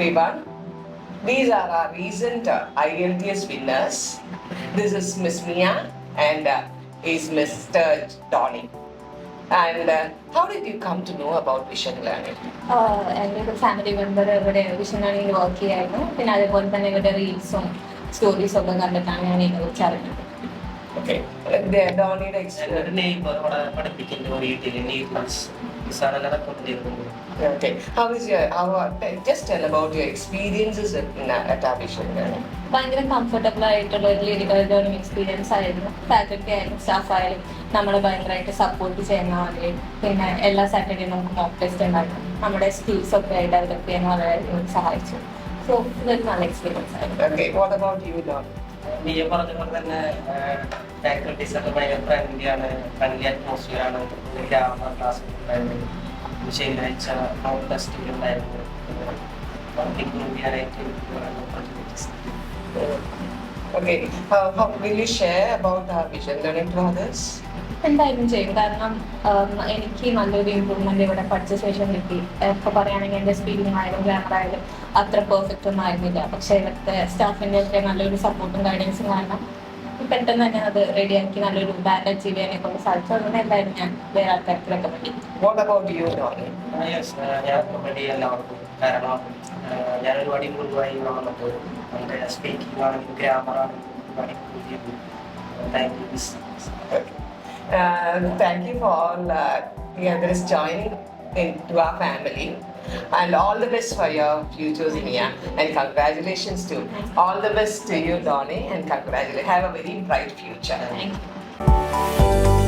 everyone. These are our recent IELTS winners. This is Miss Mia and is Mr. Donny. And how did you come to know about vision learning? എൻ്റെ ഒരു family member ഇവിടെ vision ലേണിംഗിൽ work ചെയ്യായിരുന്നു. പിന്നെ അതേപോലെ തന്നെ ഇവിടെ റീൽസും സ്റ്റോറീസും ഒക്കെ കണ്ടിട്ടാണ് ഞാൻ ഇതിനെക്കുറിച്ച് അറിഞ്ഞത്. Okay. Donnyയുടെ Okay. Just tell about your experiences at our vision learning. ഭയങ്കര കംഫർട്ടബിൾ ആയിട്ടുള്ള ഒരു ലിറിക്കൽ ലേണിംഗ് എക്സ്പീരിയൻസ് ആയിരുന്നു. ഫാക്കൽറ്റി ആയാലും സ്റ്റാഫ് ആയാലും നമ്മളെ ഭയങ്കരമായിട്ട് സപ്പോർട്ട് ചെയ്യുന്ന പോലെ. പിന്നെ എല്ലാ സാറ്റർഡേയും നമുക്ക് മോക്ക് ടെസ്റ്റ് ഉണ്ടായിരുന്നു. നമ്മുടെ സ്കിൽസ് ഒക്കെ ഡെവലപ്പ് ചെയ്യാൻ വളരെയധികം സഹായിച്ചു. സോ ഇതൊരു നല്ല എക്സ്പീരിയൻസ് ആയിരുന്നു. Okay. What about you, Don? നീ പറഞ്ഞ പോലെ തന്നെ ഫാക്കൽറ്റീസ് ഒക്കെ ഭയങ്കര ഫ്രണ്ട്ലി അറ്റ്മോസ്ഫിയർ ആണ്. ഗ്രാമർ ക്ലാസ് ഉണ്ടായിരുന്നു, ശനിയാഴ്ച മോക്ക് ടെസ്റ്റ് ഉണ്ടായിരുന്നു, ഇംപ്രൂവ് ചെയ്യാനായിട്ട്. Okay. How will you share about our vision learning to others? എന്തായാലും ചെയ്യും. കാരണം എനിക്ക് നല്ലൊരു ഇമ്പ്രൂവ്മെന്റ് ഇവിടെ പഠിച്ച ശേഷം കിട്ടി. ഇപ്പോൾ പറയുകയാണെങ്കിൽ എൻ്റെ സ്പീക്കിംഗ് ആയാലും ഗ്രാമർ ആയാലും അത്ര പെർഫെക്റ്റ് ഒന്നും ആയിരുന്നില്ല. പക്ഷേ ഇവിടുത്തെ സ്റ്റാഫിൻ്റെ ഒക്കെ നല്ലൊരു സപ്പോർട്ടും ഗൈഡൻസും കാരണം പെട്ടെന്ന് തന്നെ അത് റെഡിയാക്കി നല്ലൊരു ബാൻഡ് അച്ചീവ് ചെയ്യാനെ കൊണ്ട് സാധിച്ചു. അതുകൊണ്ട് എന്തായാലും ഞാൻ വേറെ ആൾക്കാർക്ക് റെക്കമെൻഡ് ചെയ്യും. What about you, Donny? ഞാൻ റെക്കമെൻഡ് എല്ലാവർക്കും. കാരണം ഞാൻ ഒരുപാട് ഇമ്പ്രൂവ് ആയി വന്നത് എൻ്റെ സ്പീക്കിംഗ് ആണെങ്കിലും ഗ്രാമർ ആണെങ്കിലും ഒരുപാട് ഇമ്പ്രൂവ് ചെയ്തു. Thank you. Thank you for all the others joining into our family, and all the best for your futures, Mia, and congratulations to all the best to you, Donny, and congratulations. Have a very bright future. Thank you.